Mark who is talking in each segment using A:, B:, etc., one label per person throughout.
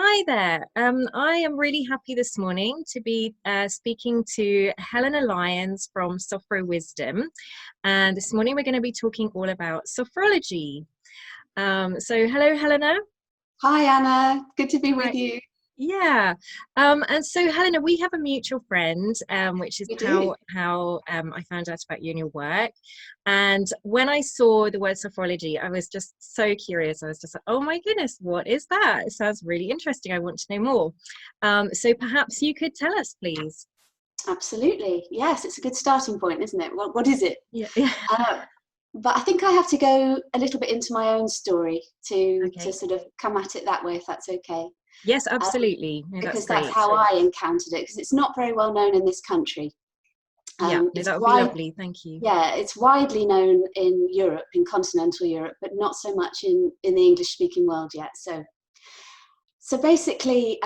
A: Hi there. I am really happy this morning to be speaking to Helena Lyons from Sophrowisdom. And this morning we're going to be talking all about sophrology. So hello, Helena.
B: Hi, Anna. Good to be with
A: Hi.
B: you.
A: Yeah. And so Helena, we have a mutual friend, which is
B: We do.
A: how I found out about you and your work. And when I saw the word sophrology, I was just so curious. I was just like, oh my goodness, what is that? It sounds really interesting. I want to know more. So perhaps you could tell us, please.
B: Absolutely. Yes, it's a good starting point, isn't it? What is it?
A: Yeah. Yeah.
B: Uh, but I think I have to go a little bit into my own story to
A: Okay.
B: sort of come at it that way, if that's okay.
A: Yes,
B: Um,
A: absolutely. No, that's
B: because that's
A: great.
B: how I encountered it, because it's not very well known in this country.
A: Yeah, no,
B: It's
A: that would be
B: wide,
A: lovely. Thank you.
B: yeah, it's widely known in Europe, in continental Europe, but not so much in the English-speaking world yet. So basically,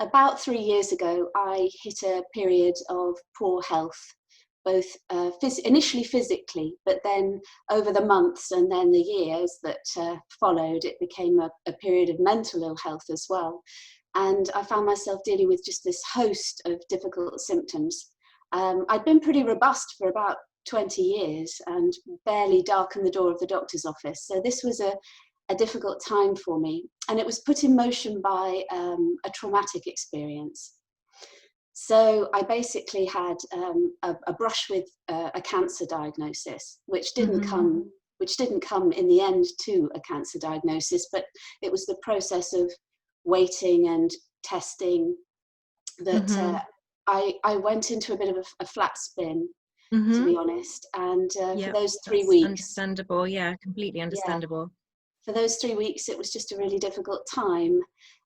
B: about 3 years ago, I hit a period of poor health, both initially physically, but then over the months and then the years that followed, it became a period of mental ill health as well. And I found myself dealing with just this host of difficult symptoms. I'd been pretty robust for about 20 years and barely darkened the door of the doctor's office. So this was a difficult time for me. And it was put in motion by a traumatic experience. So I basically had a brush with a cancer diagnosis, which didn't
A: Hmm.
B: come in the end to a cancer diagnosis, but it was the process of waiting and testing that
A: Hmm.
B: I went into a bit of a flat spin, to
A: Hmm.
B: be honest. And for
A: Yeah,
B: those three
A: that's
B: weeks,
A: understandable. Yeah, completely
B: yeah,
A: understandable.
B: for those 3 weeks, it was just a really difficult time.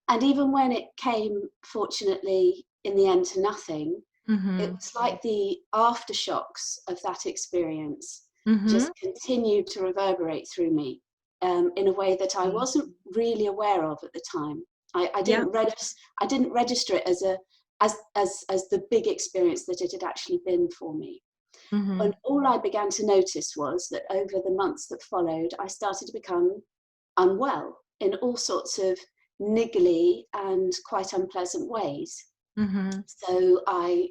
B: And even when it came, fortunately, in the end to nothing, it
A: Hmm.
B: was like the aftershocks of that experience
A: Hmm.
B: just continued to reverberate through me in a way that I wasn't really aware of at the time. I
A: Yeah.
B: didn't register it as the big experience that it had actually been for me.
A: Hmm.
B: And all I began to notice was that over the months that followed, I started to become unwell in all sorts of niggly and quite unpleasant ways.
A: Hmm.
B: So I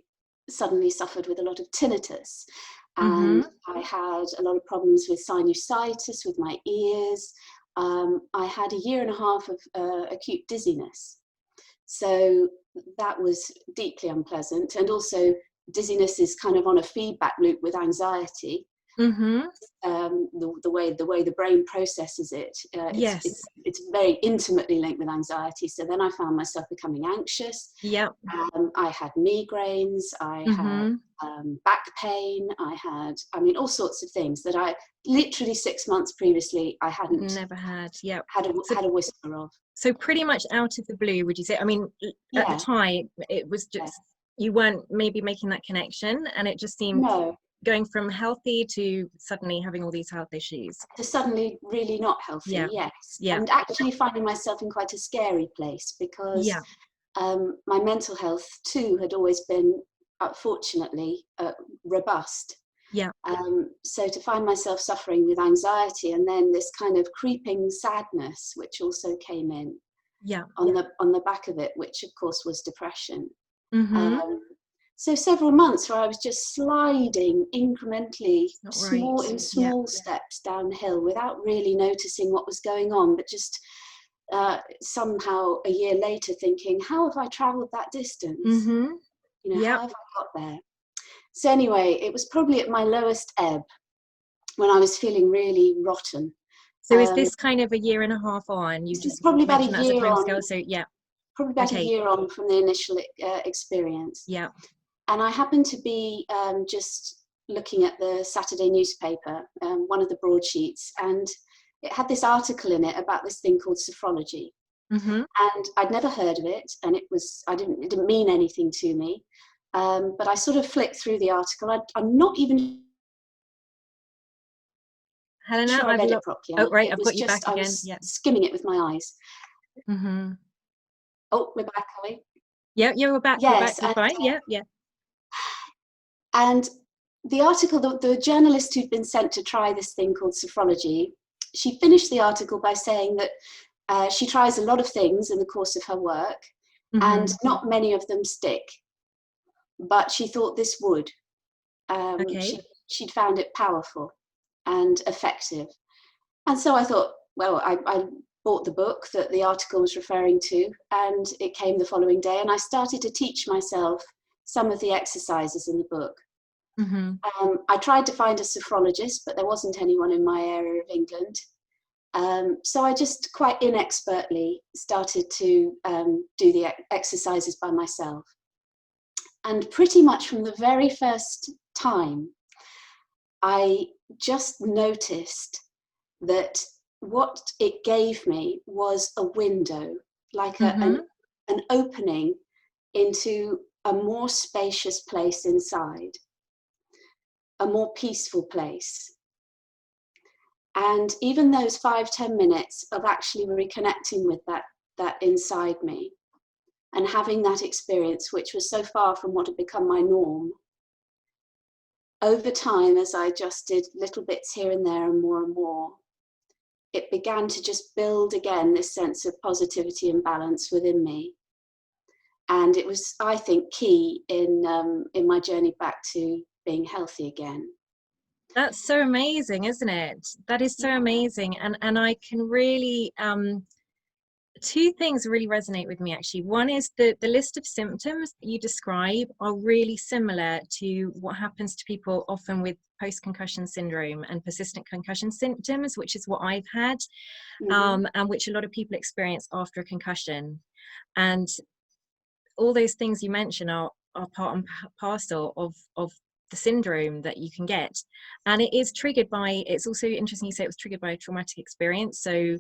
B: suddenly suffered with a lot of tinnitus, and
A: Hmm.
B: I had a lot of problems with sinusitis with my ears. I had a year and a half of acute dizziness. So that was deeply unpleasant. And also, dizziness is kind of on a feedback loop with anxiety.
A: Hmm.
B: The way the brain processes it,
A: Yes.
B: it's very intimately linked with anxiety. So then I found myself becoming anxious.
A: Yeah.
B: I had migraines, I had
A: Hmm.
B: back pain, I mean, all sorts of things that I literally 6 months previously I hadn't
A: Never had. Yeah.
B: had
A: So,
B: a whisper of.
A: so pretty much out of the blue, would you say? I mean, at the
B: Yeah,
A: time, it was
B: yeah.
A: just you weren't maybe making that connection, and it just seemed
B: No,
A: going from healthy to suddenly having all these health issues.
B: to suddenly really not healthy,
A: Yeah.
B: yes.
A: Yeah.
B: And actually finding myself in quite a scary place because
A: Yeah.
B: my mental health too had always been, fortunately, robust.
A: Yeah.
B: So to find myself suffering with anxiety and then this kind of creeping sadness, which also came in
A: Yeah.
B: on the back of it, which of course was depression.
A: Hmm.
B: Um, so several months where I was just sliding incrementally,
A: It's not right. Yeah.
B: small steps downhill without really noticing what was going on, but just somehow a year later thinking, how have I travelled that distance?
A: Hmm.
B: How
A: Yeah.
B: have I got there? So anyway, it was probably at my lowest ebb when I was feeling really rotten.
A: So is
B: Um,
A: this kind of a year and a half on? You
B: this is
A: just mentioned that as a time scale. So yeah.
B: probably about a
A: Okay.
B: year on from the initial experience.
A: Yeah.
B: And I happened to be just looking at the Saturday newspaper, one of the broadsheets, and it had this article in it about this thing called sophrology.
A: Hmm.
B: And I'd never heard of it, and it didn't mean anything to me. But I sort of flicked through the article. I'm not even
A: Helena,
B: sure I read it
A: oh,
B: properly.
A: right.
B: It
A: I've
B: was
A: got you back
B: just, I
A: again.
B: was
A: Yeah.
B: skimming it with my eyes.
A: Hmm.
B: Oh, we're back, are we?
A: Yeah. Yeah. We're back. We're back.
B: Yes,
A: You're fine. Yeah. Yeah.
B: and the article, the journalist who'd been sent to try this thing called sophrology, she finished the article by saying that She tries a lot of things in the course of her work, and not many of them stick. But she thought this would.
A: Okay.
B: She'd found it powerful and effective. And so I thought, well, I bought the book that the article was referring to, and it came the following day, and I started to teach myself some of the exercises in the book. I tried to find a sophrologist, but there wasn't anyone in my area of England. So I just quite inexpertly started to do the exercises by myself. And pretty much from the very first time, I just noticed that what it gave me was a window, like an opening into a more spacious place inside, a more peaceful place. And even those 5-10 minutes of actually reconnecting with that inside me and having that experience, which was so far from what had become my norm, over time, as I just did little bits here and there and more, it began to just build again this sense of positivity and balance within me. And it was, I think, key in my journey back to being healthy again.
A: That's so amazing, isn't it? That is so amazing. And I can really, two things really resonate with me, actually. One is the list of symptoms that you describe are really similar to what happens to people often with post-concussion syndrome and persistent concussion symptoms, which is what I've had, and which a lot of people experience after a concussion. And all those things you mentioned are part and parcel of the syndrome that you can get. And it is triggered by, it's also interesting you say it was triggered by a traumatic experience. So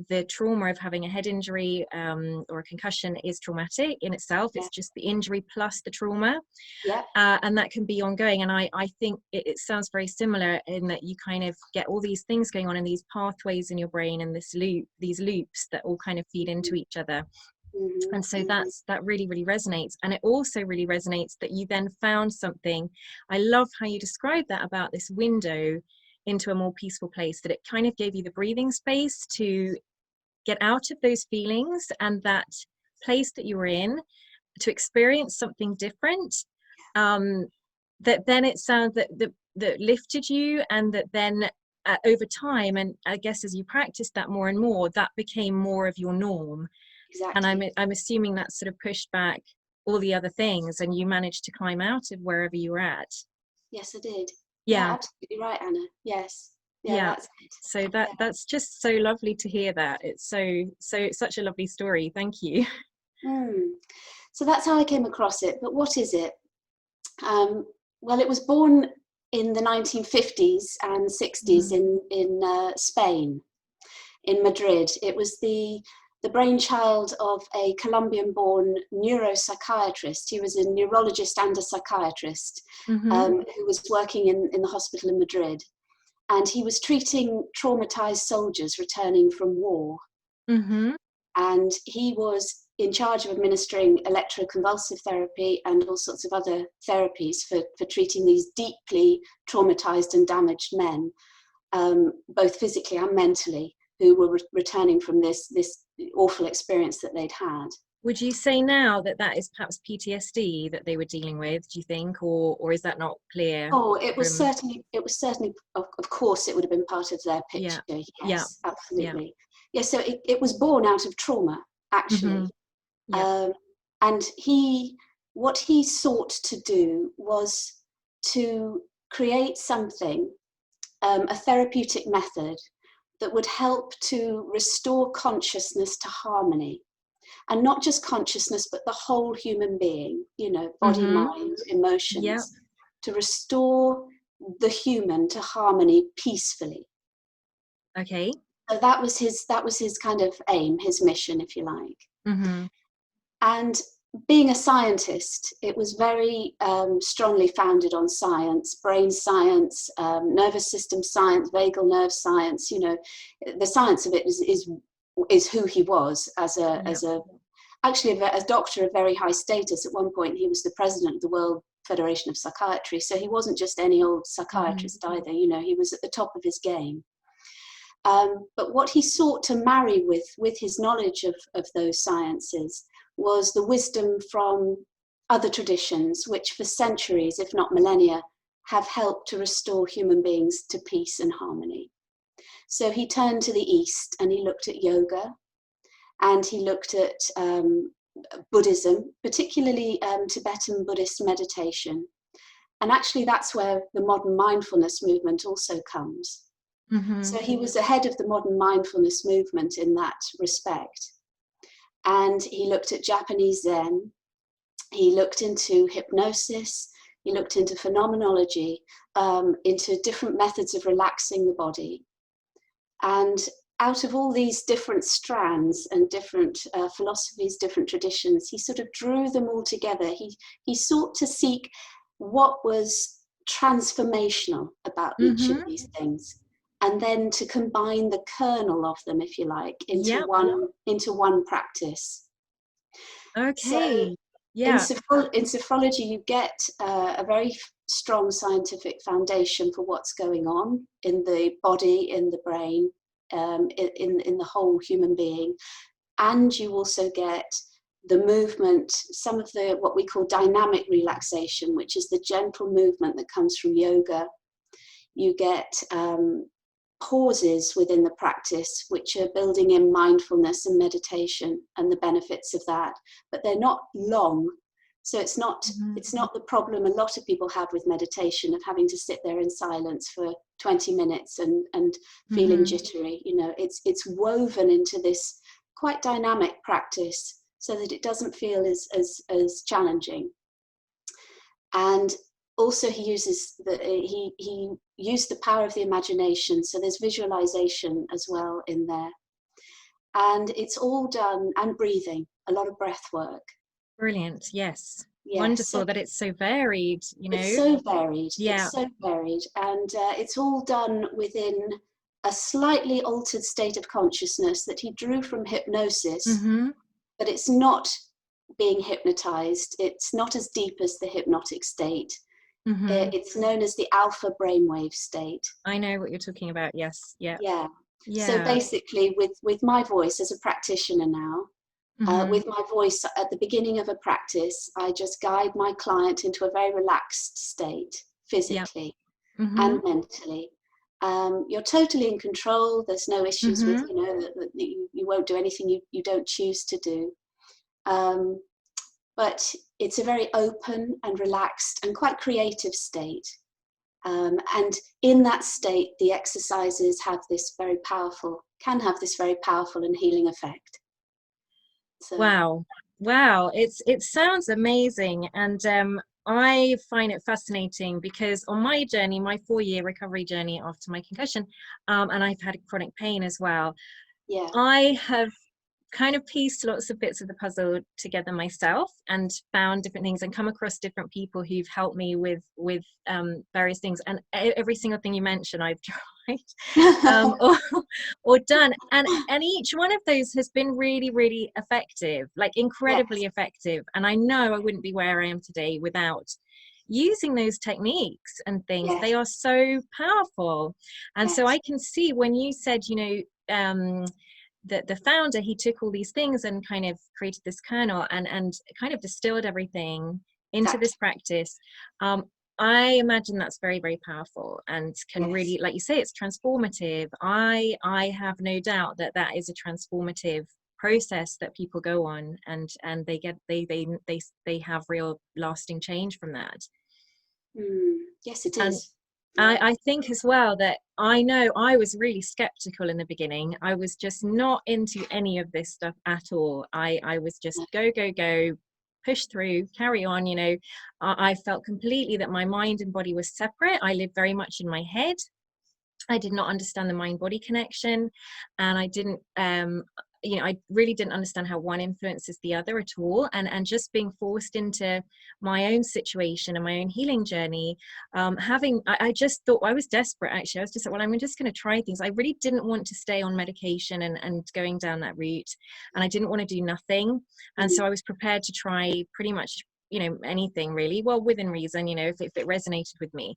A: the trauma of having a head injury or a concussion is traumatic in itself. It's just the injury plus the trauma. And that can be ongoing. And I think it sounds very similar in that you kind of get all these things going on in these pathways in your brain and these loops that all kind of feed into each other. And so that really, really resonates. And it also really resonates that you then found something. I love how you described that about this window into a more peaceful place, that it kind of gave you the breathing space to get out of those feelings and that place that you were in to experience something different, that then it sounds that lifted you, and that then over time, and I guess as you practiced that more and more, that became more of your norm.
B: Exactly.
A: And I'm assuming that sort of pushed back all the other things and you managed to climb out of wherever you were at.
B: Yes, I did.
A: Yeah,
B: absolutely right, Anna. Yes.
A: That's
B: it.
A: So that's just so lovely to hear that. It's such a lovely story. Thank you.
B: So that's how I came across it. But what is it? Well, it was born in the 1950s and 60s in Spain, in Madrid. It was the brainchild of a Colombian-born neuropsychiatrist. He was a neurologist and a psychiatrist who was working in the hospital in Madrid. And he was treating traumatized soldiers returning from war. And he was in charge of administering electroconvulsive therapy and all sorts of other therapies for treating these deeply traumatized and damaged men, both physically and mentally, who were returning from this awful experience that they'd had.
A: Would you say now that is perhaps PTSD that they were dealing with, do you think, or is that not clear?
B: Oh, it was certainly, of course, it would have been part of their picture. Yes, absolutely. Yeah, so it was born out of trauma, actually. And what he sought to do was to create something, a therapeutic method that would help to restore consciousness to harmony. And not just consciousness, but the whole human being, body, mind, emotions, to restore the human to harmony peacefully.
A: Okay.
B: So that was his kind of aim, his mission, if you like. And being a scientist, it was very strongly founded on science, brain science, nervous system science, vagal nerve science. The science of it is who he was as a doctor of very high status. At one point, he was the president of the World Federation of Psychiatry. So he wasn't just any old psychiatrist either. He was at the top of his game. But what he sought to marry with his knowledge of those sciences was the wisdom from other traditions, which for centuries, if not millennia, have helped to restore human beings to peace and harmony. So he turned to the East and he looked at yoga, and he looked at Buddhism, particularly Tibetan Buddhist meditation. And actually that's where the modern mindfulness movement also comes.
A: Mm-hmm.
B: So he was ahead of the modern mindfulness movement in that respect. And he looked at Japanese Zen, he looked into hypnosis, he looked into phenomenology, into different methods of relaxing the body. And out of all these different strands and different philosophies, different traditions, he sort of drew them all together. He sought to seek what was transformational about each of these things, and then to combine the kernel of them, if you like, into one practice.
A: Okay.
B: So
A: Yeah.
B: in sophrology, you get a very strong scientific foundation for what's going on in the body, in the brain, in the whole human being. And you also get the movement, some of the what we call dynamic relaxation, which is the gentle movement that comes from yoga. You get pauses within the practice, which are building in mindfulness and meditation and the benefits of that, but they're not long. So it's not the problem a lot of people have with meditation, of having to sit there in silence for 20 minutes and feeling jittery. You know, it's woven into this quite dynamic practice so that it doesn't feel as challenging. And also he uses he used the power of the imagination, so there's visualization as well in there, and it's all done, and breathing, a lot of breath work.
A: Brilliant. Yes.
B: Yes.
A: Wonderful that it's so varied, you know.
B: It's so varied.
A: Yeah.
B: It's so varied, and it's all done within a slightly altered state of consciousness that he drew from hypnosis, but it's not being hypnotized. It's not as deep as the hypnotic state. It's known as the alpha brainwave state.
A: I know what you're talking about. Yes. Yeah.
B: Yeah.
A: Yeah.
B: So basically, with my voice as a practitioner now, with my voice at the beginning of a practice, I just guide my client into a very relaxed state, physically and mentally. You're totally in control. There's no issues with, you know, that you won't do anything you don't choose to do. But it's a very open and relaxed and quite creative state. And in that state, the exercises can have this very powerful and healing effect. So.
A: Wow. It sounds amazing. And I find it fascinating because on my journey, my 4-year recovery journey after my concussion, and I've had chronic pain as well.
B: Yeah.
A: I have kind of pieced lots of bits of the puzzle together myself and found different things and come across different people who've helped me with various things, and every single thing you mentioned I've tried or done, and each one of those has been really effective, like incredibly effective, and I know I wouldn't be where I am today without using those techniques and things. They are so powerful. And so I can see when you said, you know, the founder, he took all these things and kind of created this kernel and kind of distilled everything into this practice. I imagine that's very powerful and can really, like you say, it's transformative. I have no doubt that is a transformative process that people go on, and they get they have real lasting change from that.
B: Yes, it is.
A: I think as well that I know I was really skeptical in the beginning. I was just not into any of this stuff at all. I was just go, push through, carry on, you know. I felt completely that my mind and body was separate. I lived very much in my head. I did not understand the mind-body connection, and I didn't you know, I really didn't understand how one influences the other at all, and just being forced into my own situation and my own healing journey, I just thought, I was desperate actually. I was just like, well, I'm just going to try things. I really didn't want to stay on medication and going down that route, and I didn't want to do nothing, and so I was prepared to try pretty much anything really, well, within reason, if it resonated with me,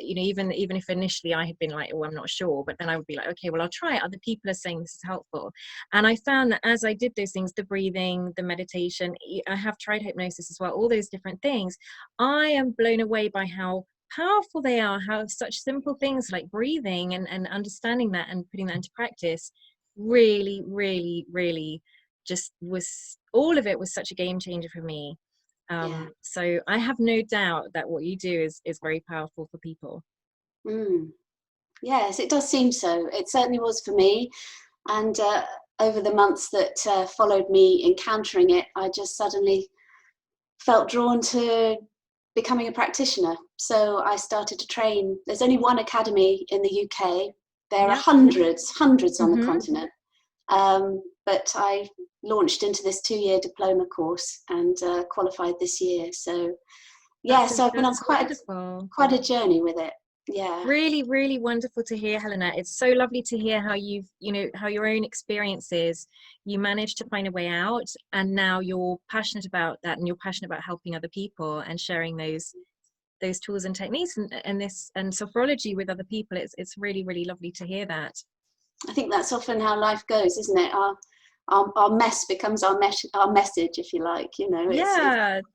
A: even if initially I had been like, oh, I'm not sure, but then I would be like, okay, well, I'll try it. Other people are saying this is helpful. And I found that as I did those things, the breathing, the meditation, I have tried hypnosis as well, all those different things, I am blown away by how powerful they are, how such simple things like breathing and understanding that and putting that into practice really, really, really just was, all of it was such a game changer for me.
B: Yeah.
A: So I have no doubt that what you do is very powerful for people.
B: Yes, it does seem so. It certainly was for me. And over the months that followed me encountering it, I just suddenly felt drawn to becoming a practitioner. So I started to train. There's only one academy in the UK. There are hundreds on the continent. But I launched into this 2-year diploma course and qualified this year. So yes, I've been on quite a journey with it. Yeah.
A: Really, really wonderful to hear, Helena. It's so lovely to hear how how your own experiences, you managed to find a way out, and now you're passionate about that, and you're passionate about helping other people and sharing those tools and techniques and sophrology with other people. It's really, really lovely to hear that.
B: I think that's often how life goes, isn't it? Our mess becomes our message, if you like.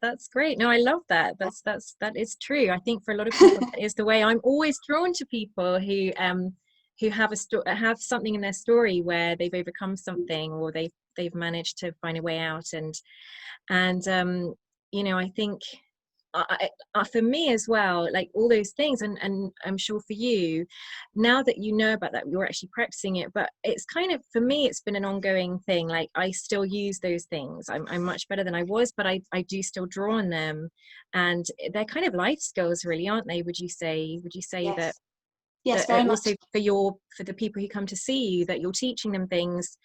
A: That's great. No, I love that. That is true. I think for a lot of people that is the way. I'm always drawn to people who have something in their story where they've overcome something, or they've managed to find a way out, and I think for me as well, like all those things, and I'm sure for you, now that you know about that, you're actually practicing it, but it's kind of, for me, it's been an ongoing thing. Like I still use those things. I'm much better than I was, but I do still draw on them, and they're kind of life skills, really, aren't they? Would you say
B: Yes.
A: that
B: Yes, very much.
A: also for the people who come to see you, that you're teaching them things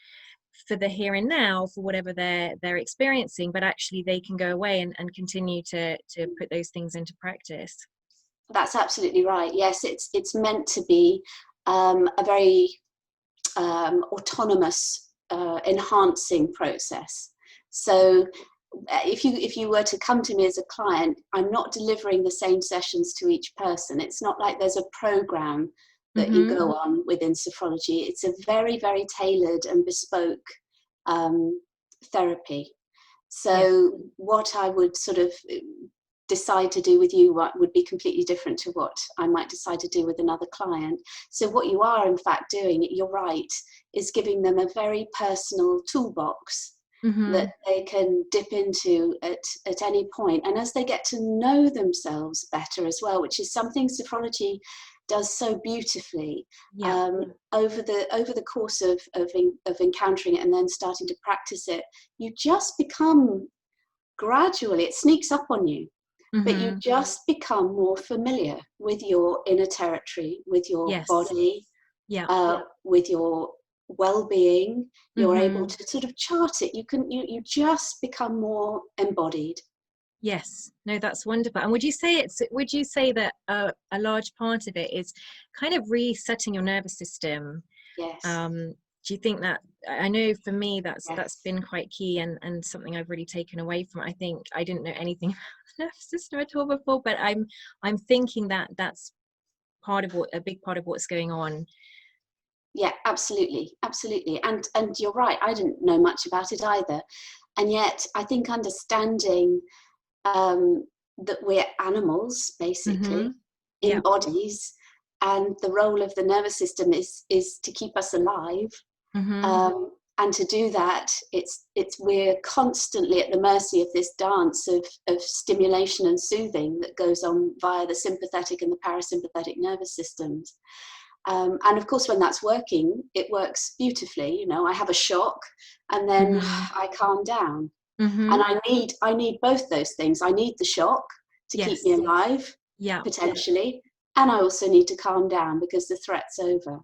A: for the here and now, for whatever they're experiencing, but actually they can go away and continue to put those things into practice.
B: That's absolutely right. Yes, it's meant to be a very autonomous, enhancing process. So if you were to come to me as a client, I'm not delivering the same sessions to each person. It's not like there's a program that you go on within sophrology. It's a very, very tailored and bespoke therapy. So what I would sort of decide to do with you would be completely different to what I might decide to do with another client. So what you are in fact doing, you're right, is giving them a very personal toolbox that they can dip into at any point. And as they get to know themselves better as well, which is something sophrology does so beautifully, over the course of encountering it and then starting to practice it, you just become gradually, it sneaks up on you, but you just become more familiar with your inner territory, with your body, with your well-being. You're able to sort of chart it. You just become more embodied.
A: Yes, no, that's wonderful. And would you say that a large part of it is kind of resetting your nervous system?
B: Yes.
A: Do you think that, I know for me that's been quite key and something I've really taken away from it. I think I didn't know anything about the nervous system at all before, but I'm thinking that that's a big part of what's going on.
B: Yeah, absolutely. And you're right, I didn't know much about it either. And yet I think understanding that we're animals, basically, in bodies, and the role of the nervous system is to keep us alive. And to do that, we're constantly at the mercy of this dance of stimulation and soothing that goes on via the sympathetic and the parasympathetic nervous systems. And of course, when that's working, it works beautifully. I have a shock, and then I calm down. And I need both those things. I need the shock to keep me alive, potentially, and I also need to calm down because the threat's over.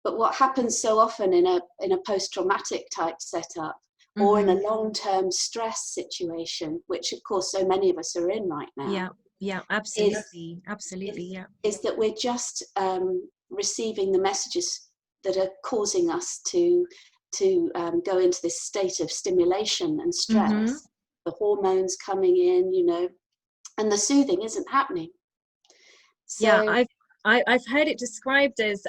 B: But what happens so often in a post-traumatic type setup, or in a long-term stress situation, which of course so many of us are in right now,
A: absolutely,
B: is that we're just receiving the messages that are causing us to go into this state of stimulation and stress. the hormones coming in, you know, and the soothing isn't happening.
A: Yeah,
B: So
A: I've heard it described as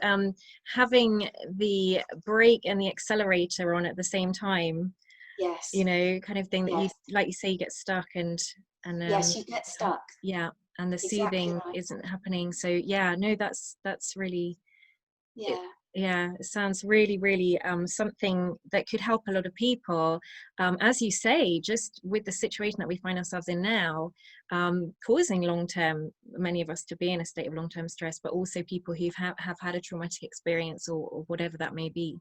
A: having the brake and the accelerator on at the same time, you
B: yes,
A: know, kind of thing, that you,
B: yes,
A: like you say, you get stuck, and
B: yes, you get stuck.
A: yeah, and the
B: Exactly
A: soothing
B: right.
A: isn't happening. So yeah, no, that's really it.
B: Yeah,
A: Yeah, it sounds really, really something that could help a lot of people. As you say, just with the situation that we find ourselves in now, causing long-term, many of us to be in a state of long-term stress, but also people who have had a traumatic experience, or whatever that may be.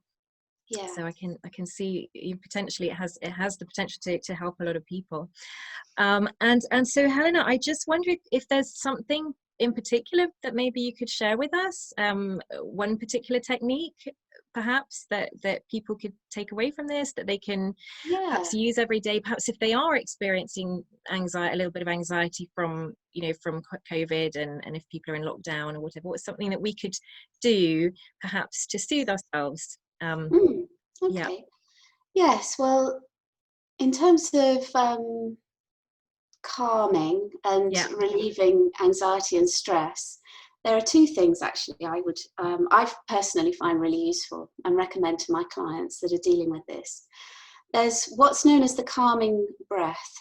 B: yeah.
A: So I can see you, potentially it has the potential to help a lot of people. And so, Helena, I just wonder if there's something in particular that maybe you could share with us, one particular technique perhaps that people could take away from this, that they can
B: Yeah.
A: perhaps use every day, perhaps if they are experiencing anxiety, a little bit of anxiety from, you know, from COVID, and if people are in lockdown or whatever, what's something that we could do perhaps to soothe ourselves?
B: Mm,
A: Yeah.
B: okay. Yes. Well, in terms of calming and
A: Yeah.
B: relieving anxiety and stress, there are two things actually I personally find really useful and recommend to my clients that are dealing with this. There's what's known as the calming breath.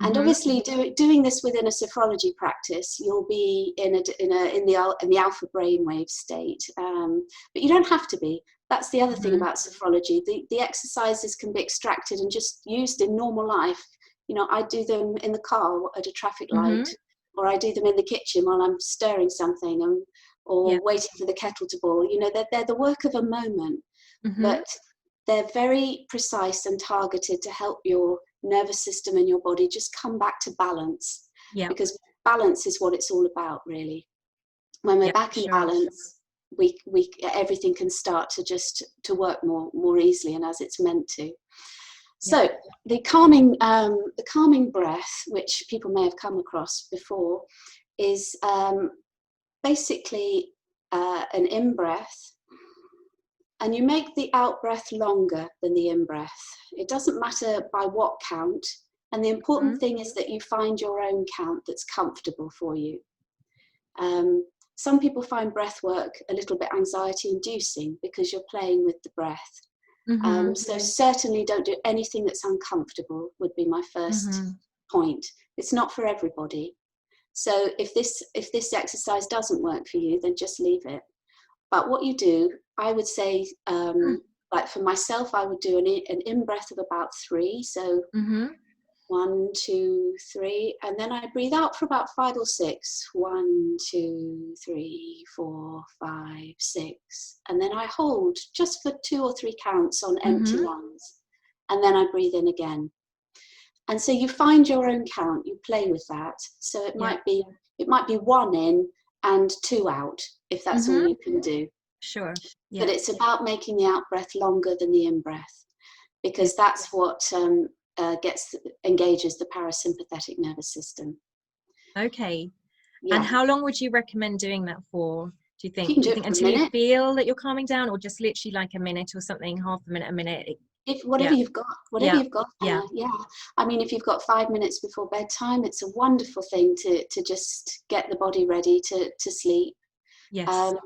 B: And
A: Mm-hmm.
B: obviously, doing this within a sophrology practice, you'll be in the alpha brainwave state, but you don't have to be. That's the other thing
A: Mm-hmm.
B: about sophrology. The exercises can be extracted and just used in normal life. You know, I do them in the car at a traffic light,
A: Mm-hmm.
B: or I do them in the kitchen while I'm stirring something,
A: Yeah.
B: or waiting for the kettle to boil. You know, they're the work of a moment,
A: Mm-hmm.
B: but they're very precise and targeted to help your nervous system and your body just come back to balance,
A: Yeah.
B: because balance is what it's all about, really. When we're
A: Yeah.
B: back in
A: Sure.
B: balance, we everything can start to work more easily and as it's meant to.
A: Yeah.
B: So the calming breath, which people may have come across before, is basically an in breath, and you make the out breath longer than the in breath. It doesn't matter by what count. And the important
A: Mm-hmm.
B: thing is that you find your own count that's comfortable for you. Um, some people find breath work a little bit anxiety inducing because you're playing with the breath.
A: Mm-hmm.
B: So certainly don't do anything that's uncomfortable, would be my first
A: Mm-hmm.
B: point. It's not for everybody. So if this exercise doesn't work for you, then just leave it. But what you do, I would say, like for myself, I would do an in breath of about 3. So
A: Mm-hmm.
B: 1, 2, 3, and then I breathe out for about 5 or 6. 1, 2, 3, 4, 5, 6, and then I hold just for 2 or 3 counts on empty
A: Mm-hmm.
B: lungs, and then I breathe in again. And so you find your own count, you play with that. So it
A: Yeah.
B: might be 1 in and 2 out, if that's all
A: Mm-hmm.
B: you can do.
A: Sure.
B: But
A: Yeah.
B: it's about making the out breath longer than the in breath,
A: Yeah.
B: because that's what engages the parasympathetic nervous system.
A: Okay. And
B: Yeah,
A: how long would you recommend doing that for? Do you
B: you
A: think?
B: can
A: Do
B: do
A: you
B: it
A: think
B: for a
A: until you
B: minute.
A: feel that you're calming down, or just literally like a minute or something, half a minute, a minute?
B: If
A: Yeah.
B: whatever
A: Yeah.
B: you've got
A: Yeah.
B: there, yeah. I mean, if you've got 5 minutes before bedtime, it's a wonderful thing to just get the body ready to sleep.
A: Yes.
B: Um,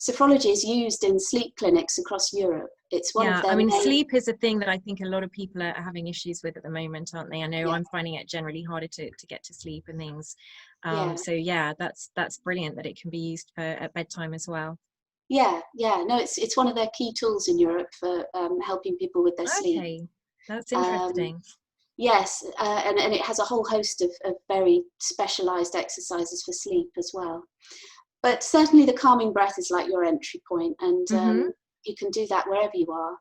B: Sophrology is used in sleep clinics across Europe. It's one of
A: Yeah, I
B: their
A: mean,
B: main.
A: sleep is a thing that I think a lot of people are having issues with at the moment, aren't they? I know
B: Yeah,
A: I'm finding it generally harder to get to sleep and things.
B: yeah,
A: So yeah, that's brilliant that it can be used for at bedtime as well.
B: yeah. No, it's one of their key tools in Europe for helping people with their sleep.
A: Okay, that's
B: Um,
A: interesting.
B: yes, and it has a whole host of very specialized exercises for sleep as well. But certainly the calming breath is like your entry point, and
A: Mm-hmm.
B: you can do that wherever you are.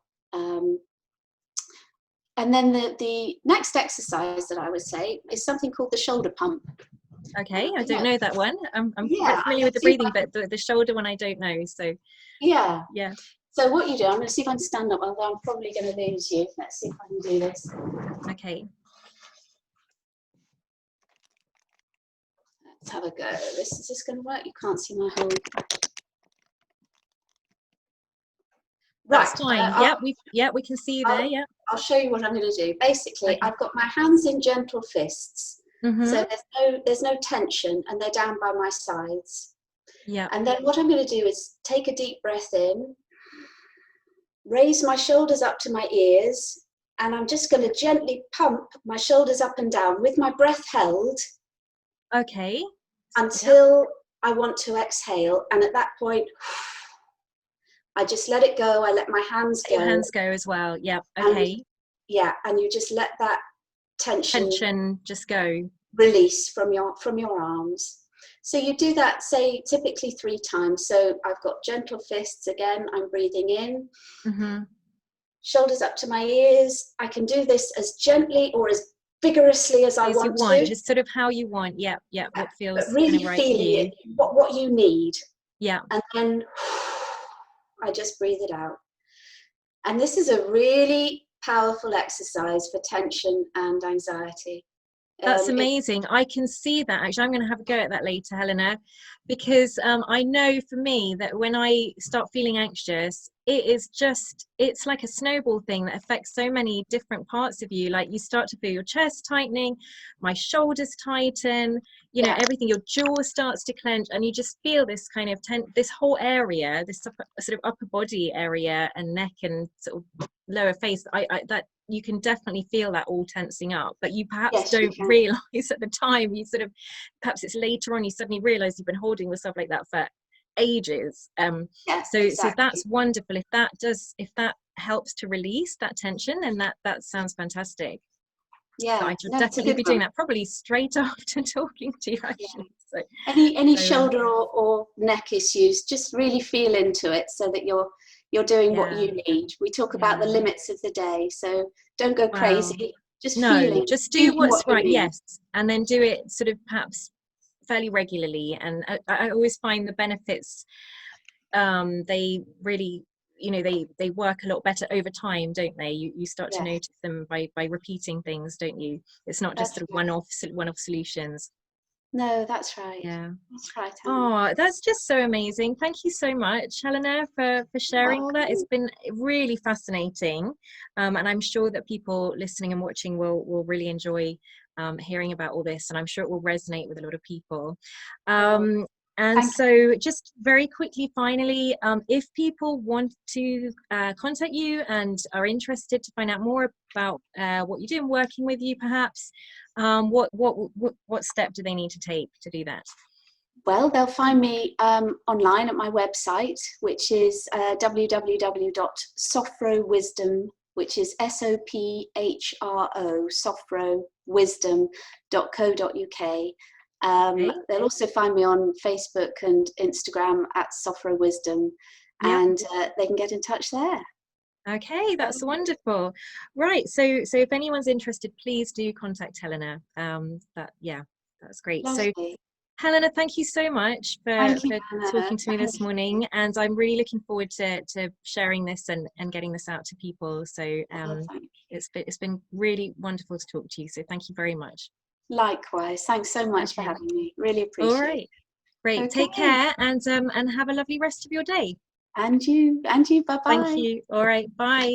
B: And then the next exercise that I would say is something called the shoulder pump.
A: Okay, I don't
B: Yeah,
A: know that one. I'm quite
B: yeah, I
A: familiar
B: can
A: with the
B: see if
A: breathing,
B: I can,
A: but the shoulder one I don't know. So
B: yeah.
A: yeah.
B: So what you do, I'm going to see if I can stand up, although I'm probably going to lose you. Let's see if I can do this.
A: Okay.
B: Let's have a go. Is this going to work? You can't see my whole. Right.
A: That's fine. We can see you there.
B: I'll,
A: Yeah.
B: I'll show you what I'm going to do. Basically,
A: Okay.
B: I've got my hands in gentle fists.
A: Mm-hmm.
B: So there's no tension, and they're down by my sides.
A: Yeah.
B: And then what I'm going to do is take a deep breath in, raise my shoulders up to my ears, and I'm just going to gently pump my shoulders up and down with my breath held
A: Okay. Yeah.
B: until I want to exhale. And at that point, I just let it go. I let my hands
A: Let your
B: go.
A: hands go as well. Yeah.
B: And
A: Okay.
B: yeah, and you just let that
A: Tension just go.
B: release from your arms. So you do that, say, typically 3 times. So I've got gentle fists again. I'm breathing in.
A: Mm-hmm.
B: Shoulders up to my ears. I can do this as gently or as vigorously as I
A: As you
B: want
A: want,
B: to.
A: just sort of how you want. Yeah. Yeah. What
B: But
A: feels kind
B: really
A: of right for
B: feeling
A: you.
B: it, what you need.
A: Yeah.
B: And then I just breathe it out. And this is a really powerful exercise for tension and anxiety.
A: That's amazing. I can see that. Actually, I'm going to have a go at that later, Helena, because I know for me that when I start feeling anxious, it's like a snowball thing that affects so many different parts of you. Like you start to feel your chest tightening, my shoulders tighten,
B: Yeah.
A: everything, your jaw starts to clench, and you just feel this kind of this whole area, this sort of upper body area and neck and sort of lower face. That you can definitely feel that all tensing up, but you perhaps
B: Yes, you
A: don't
B: can.
A: realize at the time. You sort of, perhaps it's later on you suddenly realize you've been holding yourself like that for ages.
B: Yeah,
A: So
B: exactly.
A: that's wonderful. If that helps to release that tension, then that sounds fantastic.
B: Yeah,
A: So I should
B: no, it's a
A: definitely
B: good
A: be doing
B: one.
A: that probably straight after talking to you,
B: Yeah.
A: actually. So
B: Any
A: so,
B: shoulder or neck issues, just really feel into it so that you're doing what
A: yeah,
B: you need. We talk about the
A: yeah.
B: limits of the day, so don't go
A: Wow.
B: crazy. Just
A: No, just do
B: feeling what
A: what's
B: you
A: right.
B: need.
A: Yes, and then do it sort of perhaps fairly regularly. And I always find the benefits, they really, they work a lot better over time, don't they? You start to
B: Yes,
A: notice them by repeating things, don't you? It's not just
B: that's
A: sort of
B: right.
A: one-off solutions.
B: No, that's right.
A: Yeah.
B: That's right, Anna.
A: Oh, that's just so amazing. Thank you so much, Helena, for sharing all that. It's
B: Welcome.
A: been really fascinating. And I'm sure that people listening and watching will really enjoy hearing about all this. And I'm sure it will resonate with a lot of people.
B: Oh,
A: And
B: thank
A: so just very quickly, finally, if people want to contact you and are interested to find out more about what you do and working with you, perhaps, what step do they need to take to do that?
B: Well, they'll find me online at my website, which is www.sophrowisdom, which is SOPHRO, sophrowisdom.co.uk.
A: Okay.
B: They'll also find me on Facebook and Instagram at Sophrowisdom,
A: Yeah.
B: and they can get in touch there.
A: Okay, that's wonderful. Right. So if anyone's interested, please do contact Helena. That's great. So
B: Lovely.
A: Helena, thank you so much
B: Thank you,
A: for
B: Anna.
A: talking to me
B: Thank
A: this
B: you.
A: morning. And I'm really looking forward to sharing this and getting this out to people. So
B: Oh, thank you.
A: it's been really wonderful to talk to you. So thank you very much.
B: Likewise. Thanks so much for
A: Okay.
B: having me. Really
A: All
B: appreciate
A: right. Great.
B: it.
A: Take
B: Okay.
A: care and have a lovely rest of your day.
B: And you.
A: Thank
B: Bye-bye.
A: you. All right. Bye.